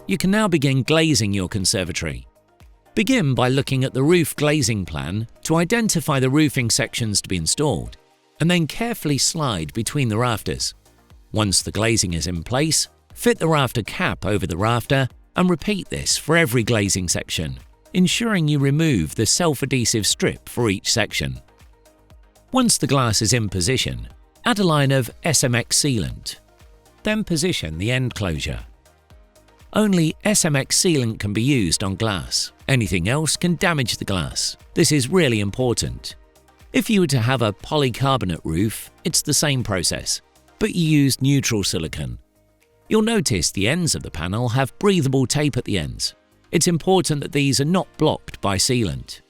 You can now begin glazing your conservatory. Begin by looking at the roof glazing plan to identify the roofing sections to be installed, and then carefully slide between the rafters. Once the glazing is in place, fit the rafter cap over the rafter and repeat this for every glazing section, ensuring you remove the self-adhesive strip for each section. Once the glass is in position, add a line of SMX sealant. Then position the end closure. Only SMX sealant can be used on glass. Anything else can damage the glass. This is really important. If you were to have a polycarbonate roof, it's the same process, but you use neutral silicone. You'll notice the ends of the panel have breathable tape at the ends. It's important that these are not blocked by sealant.